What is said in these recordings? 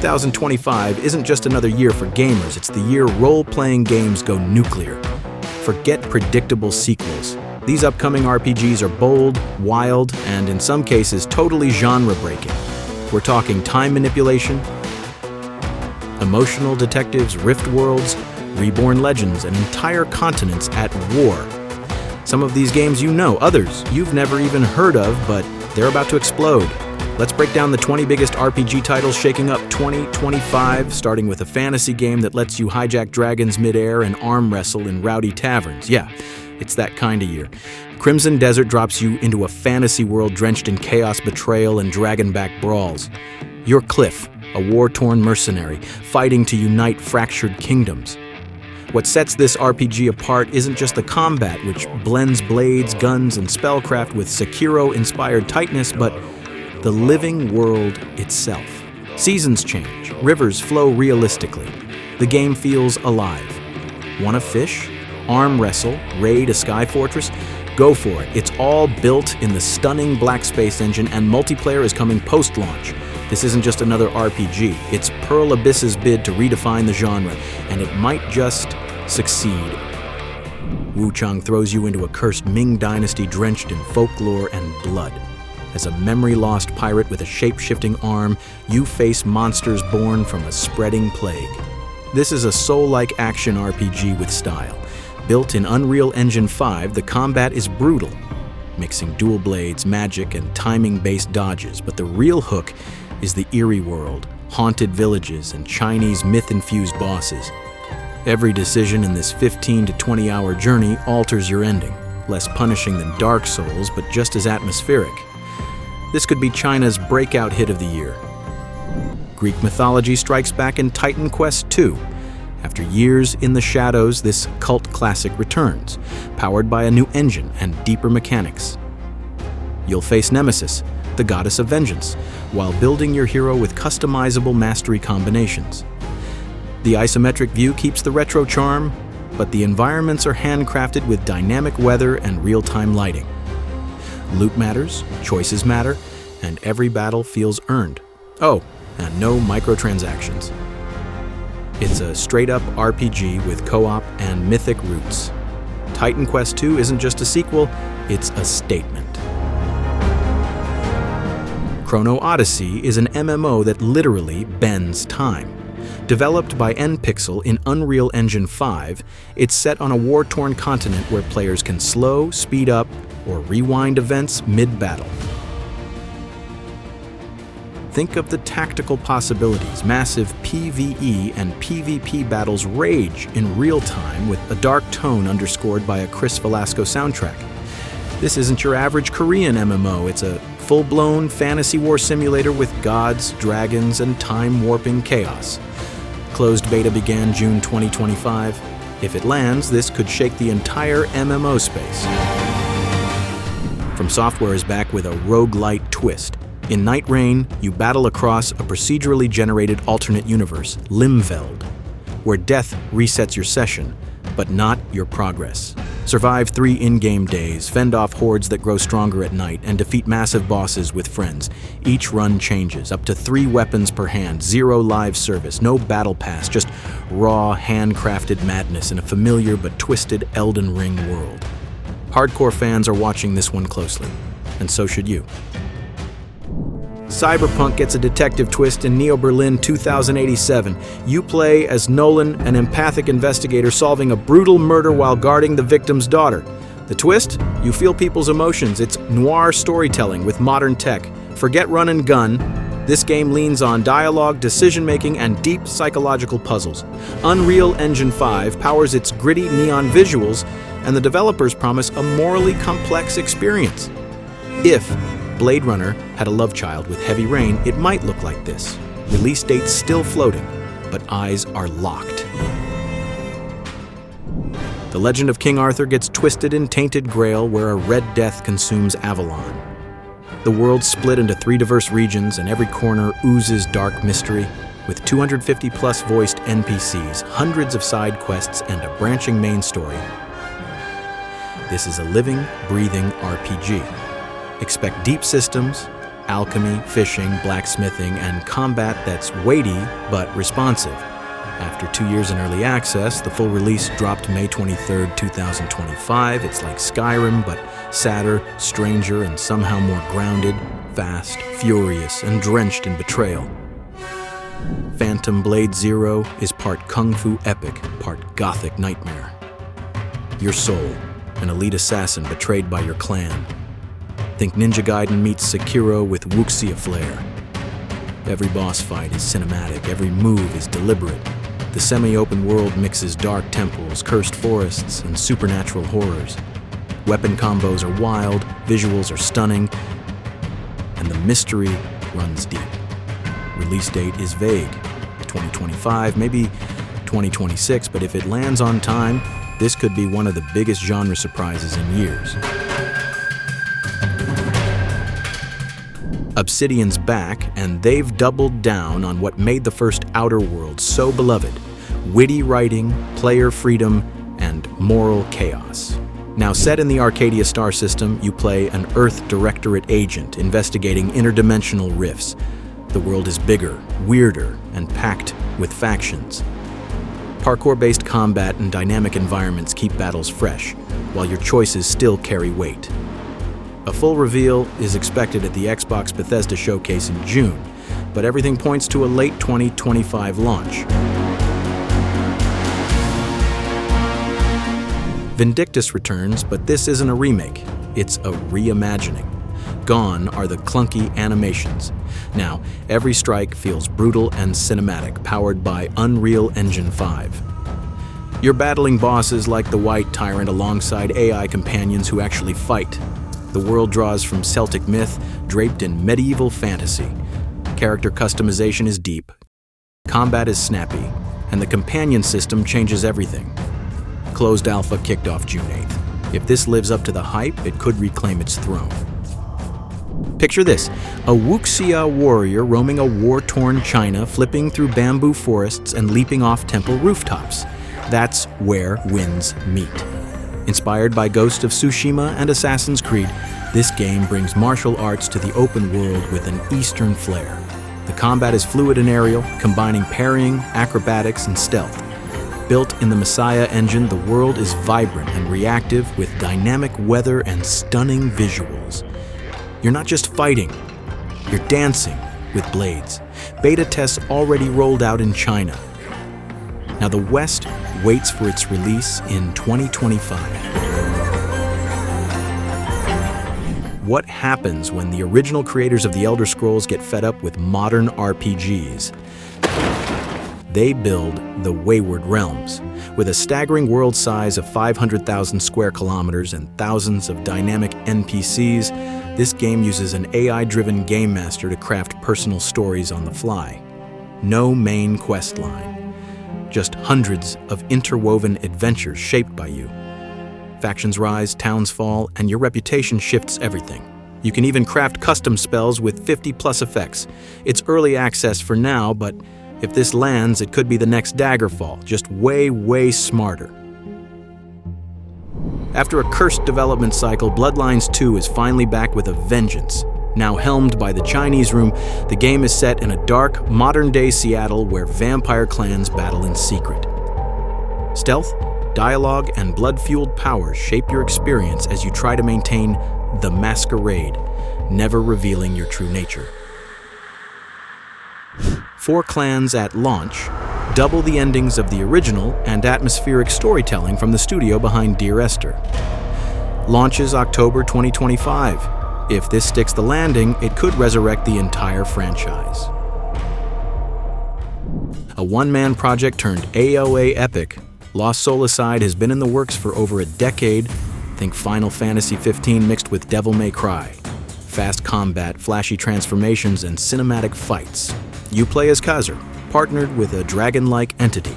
2025 isn't just another year for gamers, it's the year role-playing games go nuclear. Forget predictable sequels. These upcoming RPGs are bold, wild, and in some cases totally genre-breaking. We're talking time manipulation, emotional detectives, rift worlds, reborn legends, and entire continents at war. Some of these games you know, others you've never even heard of, but they're about to explode. Let's break down the 20 biggest RPG titles shaking up 2025, starting with a fantasy game that lets you hijack dragons midair and arm wrestle in rowdy taverns. Yeah, it's that kind of year. Crimson Desert drops you into a fantasy world drenched in chaos, betrayal, and dragonback brawls. You're Cliff, a war-torn mercenary, fighting to unite fractured kingdoms. What sets this RPG apart isn't just the combat, which blends blades, guns, and spellcraft with Sekiro-inspired tightness, but the living world itself. Seasons change, rivers flow realistically. The game feels alive. Want to fish? Arm wrestle? Raid a sky fortress? Go for it. It's all built in the stunning Black Space engine, and multiplayer is coming post-launch. This isn't just another RPG. It's Pearl Abyss's bid to redefine the genre, and it might just succeed. Wu Chang throws you into a cursed Ming dynasty drenched in folklore and blood. As a memory-lost pirate with a shape-shifting arm, you face monsters born from a spreading plague. This is a soul-like action RPG with style. Built in Unreal Engine 5, the combat is brutal, mixing dual blades, magic, and timing-based dodges, but the real hook is the eerie world, haunted villages, and Chinese myth-infused bosses. Every decision in this 15 to 20-hour journey alters your ending, less punishing than Dark Souls, but just as atmospheric. This could be China's breakout hit of the year. Greek mythology strikes back in Titan Quest II. After years in the shadows, this cult classic returns, powered by a new engine and deeper mechanics. You'll face Nemesis, the goddess of vengeance, while building your hero with customizable mastery combinations. The isometric view keeps the retro charm, but the environments are handcrafted with dynamic weather and real-time lighting. Loot matters, choices matter, and every battle feels earned. Oh, and no microtransactions. It's a straight-up RPG with co-op and mythic roots. Titan Quest II isn't just a sequel, it's a statement. Chrono Odyssey is an MMO that literally bends time. Developed by NPixel in Unreal Engine 5, it's set on a war-torn continent where players can slow, speed up, or rewind events mid-battle. Think of the tactical possibilities. Massive PvE and PvP battles rage in real time with a dark tone underscored by a Chris Velasco soundtrack. This isn't your average Korean MMO, it's a full-blown fantasy war simulator with gods, dragons, and time-warping chaos. Closed beta began June 2025. If it lands, this could shake the entire MMO space. From Software is back with a roguelite twist. In Night Rain, you battle across a procedurally generated alternate universe, Limveld, where death resets your session, but not your progress. Survive 3 in-game days, fend off hordes that grow stronger at night, and defeat massive bosses with friends. Each run changes, up to 3 weapons per hand, 0 live service, no battle pass, just raw, handcrafted madness in a familiar but twisted Elden Ring world. Hardcore fans are watching this one closely, and so should you. Cyberpunk gets a detective twist in Neo Berlin 2087. You play as Nolan, an empathic investigator solving a brutal murder while guarding the victim's daughter. The twist? You feel people's emotions. It's noir storytelling with modern tech. Forget run and gun. This game leans on dialogue, decision-making, and deep psychological puzzles. Unreal Engine 5 powers its gritty neon visuals, and the developers promise a morally complex experience. If Blade Runner had a love child with Heavy Rain, it might look like this. Release date's still floating, but eyes are locked. The Legend of King Arthur gets twisted in Tainted Grail, where a red death consumes Avalon. The world's split into 3 diverse regions, and every corner oozes dark mystery. With 250-plus voiced NPCs, hundreds of side quests, and a branching main story, this is a living, breathing RPG. Expect deep systems, alchemy, fishing, blacksmithing, and combat that's weighty but responsive. After 2 years in early access, the full release dropped May 23, 2025. It's like Skyrim, but sadder, stranger, and somehow more grounded, fast, furious, and drenched in betrayal. Phantom Blade Zero is part kung fu epic, part gothic nightmare. Your soul, an elite assassin betrayed by your clan. Think Ninja Gaiden meets Sekiro with wuxia flair. Every boss fight is cinematic, every move is deliberate. The semi-open world mixes dark temples, cursed forests, and supernatural horrors. Weapon combos are wild, visuals are stunning, and the mystery runs deep. Release date is vague, 2025, maybe 2026, but if it lands on time, this could be one of the biggest genre surprises in years. Obsidian's back, and they've doubled down on what made the first Outer Worlds so beloved: witty writing, player freedom, and moral chaos. Now set in the Arcadia star system, you play an Earth Directorate agent investigating interdimensional rifts. The world is bigger, weirder, and packed with factions. Parkour-based combat and dynamic environments keep battles fresh, while your choices still carry weight. A full reveal is expected at the Xbox Bethesda showcase in June, but everything points to a late 2025 launch. Vindictus returns, but this isn't a remake, it's a reimagining. Gone are the clunky animations. Now, every strike feels brutal and cinematic, powered by Unreal Engine 5. You're battling bosses like the White Tyrant alongside AI companions who actually fight. The world draws from Celtic myth, draped in medieval fantasy. Character customization is deep, combat is snappy, and the companion system changes everything. Closed alpha kicked off June 8th. If this lives up to the hype, it could reclaim its throne. Picture this: a wuxia warrior roaming a war-torn China, flipping through bamboo forests and leaping off temple rooftops. That's where winds meet. Inspired by Ghost of Tsushima and Assassin's Creed, this game brings martial arts to the open world with an Eastern flair. The combat is fluid and aerial, combining parrying, acrobatics, and stealth. Built in the Messiah engine, the world is vibrant and reactive with dynamic weather and stunning visuals. You're not just fighting, you're dancing with blades. Beta tests already rolled out in China. Now the West waits for its release in 2025. What happens when the original creators of the Elder Scrolls get fed up with modern RPGs? They build the Wayward Realms. With a staggering world size of 500,000 square kilometers and thousands of dynamic NPCs, this game uses an AI-driven game master to craft personal stories on the fly. No main quest line. Just hundreds of interwoven adventures shaped by you. Factions rise, towns fall, and your reputation shifts everything. You can even craft custom spells with 50+ effects. It's early access for now, but if this lands, it could be the next Daggerfall, just way, way smarter. After a cursed development cycle, Bloodlines 2 is finally back with a vengeance. Now helmed by the Chinese Room, the game is set in a dark, modern-day Seattle where vampire clans battle in secret. Stealth, dialogue, and blood-fueled powers shape your experience as you try to maintain the masquerade, never revealing your true nature. 4 clans at launch, double the endings of the original and atmospheric storytelling from the studio behind Dear Esther. Launches October 2025. If this sticks the landing, it could resurrect the entire franchise. A one-man project turned AOA epic, Lost Soul Aside has been in the works for over a decade. Think Final Fantasy XV mixed with Devil May Cry. Fast combat, flashy transformations, and cinematic fights. You play as Khazur, partnered with a dragon-like entity,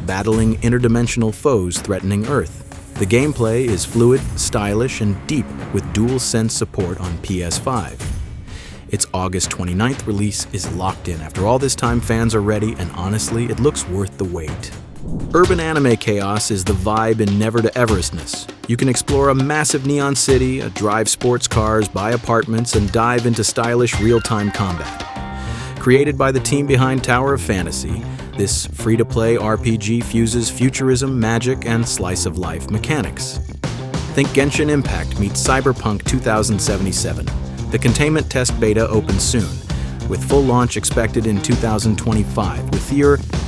battling interdimensional foes threatening Earth. The gameplay is fluid, stylish, and deep with DualSense support on PS5. Its August 29th release is locked in. After all this time, fans are ready, and honestly, it looks worth the wait. Urban anime chaos is the vibe in never-to-Everestness. You can explore a massive neon city, drive sports cars, buy apartments, and dive into stylish real-time combat. Created by the team behind Tower of Fantasy, this free-to-play RPG fuses futurism, magic, and slice-of-life mechanics. Think Genshin Impact meets Cyberpunk 2077. The containment test beta opens soon, with full launch expected in 2025.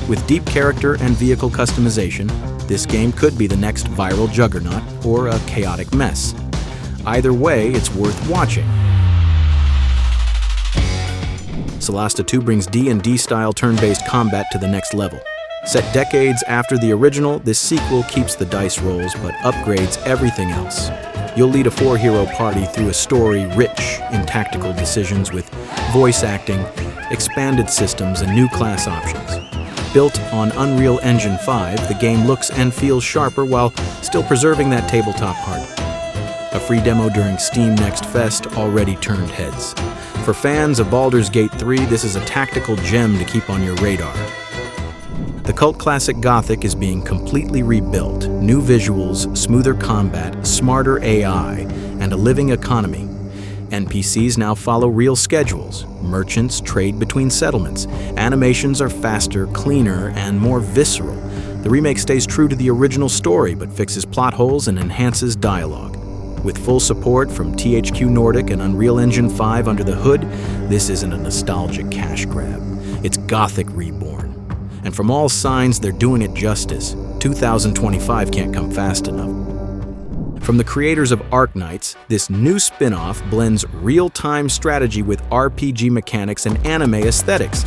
With deep character and vehicle customization, this game could be the next viral juggernaut or a chaotic mess. Either way, it's worth watching. Solasta 2 brings D&D-style turn-based combat to the next level. Set decades after the original, this sequel keeps the dice rolls but upgrades everything else. You'll lead a 4-hero party through a story rich in tactical decisions with voice acting, expanded systems, and new class options. Built on Unreal Engine 5, the game looks and feels sharper while still preserving that tabletop heart. A free demo during Steam Next Fest already turned heads. For fans of Baldur's Gate 3, this is a tactical gem to keep on your radar. The cult classic Gothic is being completely rebuilt. New visuals, smoother combat, smarter AI, and a living economy. NPCs now follow real schedules. Merchants trade between settlements. Animations are faster, cleaner, and more visceral. The remake stays true to the original story, but fixes plot holes and enhances dialogue. With full support from THQ Nordic and Unreal Engine 5 under the hood, this isn't a nostalgic cash grab. It's Gothic reborn. And from all signs, they're doing it justice. 2025 can't come fast enough. From the creators of Arknights, this new spin-off blends real-time strategy with RPG mechanics and anime aesthetics.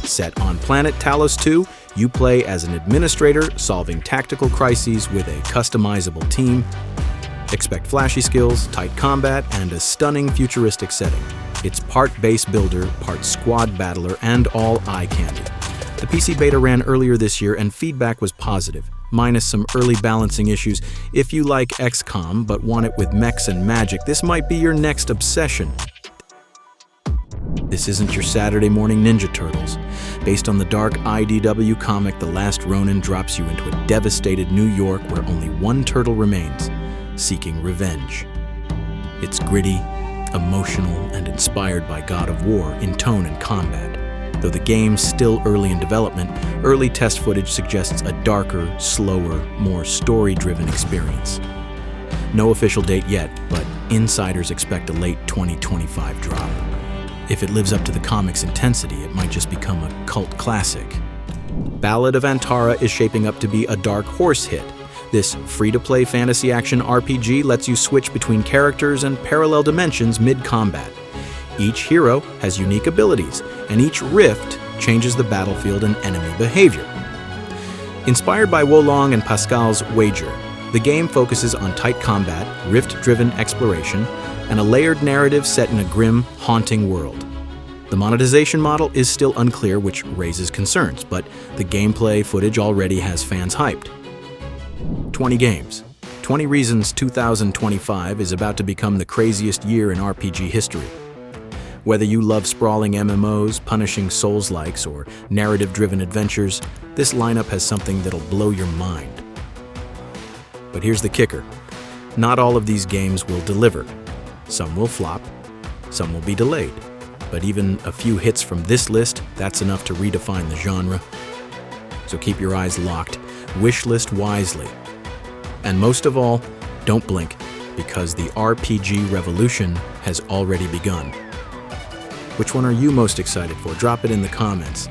Set on planet Talos 2, you play as an administrator solving tactical crises with a customizable team. Expect flashy skills, tight combat, and a stunning futuristic setting. It's part base builder, part squad battler, and all eye candy. The PC beta ran earlier this year and feedback was positive, minus some early balancing issues. If you like XCOM but want it with mechs and magic, this might be your next obsession. This isn't your Saturday morning Ninja Turtles. Based on the dark IDW comic, The Last Ronin drops you into a devastated New York where only one turtle remains, seeking revenge. It's gritty, emotional, and inspired by God of War in tone and combat. Though the game's still early in development, early test footage suggests a darker, slower, more story-driven experience. No official date yet, but insiders expect a late 2025 drop. If it lives up to the comic's intensity, it might just become a cult classic. Ballad of Antara is shaping up to be a dark horse hit. This free-to-play fantasy action RPG lets you switch between characters and parallel dimensions mid-combat. Each hero has unique abilities, and each rift changes the battlefield and enemy behavior. Inspired by Wolong and Pascal's Wager, the game focuses on tight combat, rift-driven exploration, and a layered narrative set in a grim, haunting world. The monetization model is still unclear, which raises concerns, but the gameplay footage already has fans hyped. 20 games. 20 reasons 2025 is about to become the craziest year in RPG history. Whether you love sprawling MMOs, punishing Soulslikes, or narrative-driven adventures, this lineup has something that'll blow your mind. But here's the kicker. Not all of these games will deliver. Some will flop, some will be delayed. But even a few hits from this list, that's enough to redefine the genre. So keep your eyes locked, wishlist wisely. And most of all, don't blink, because the RPG revolution has already begun. Which one are you most excited for? Drop it in the comments.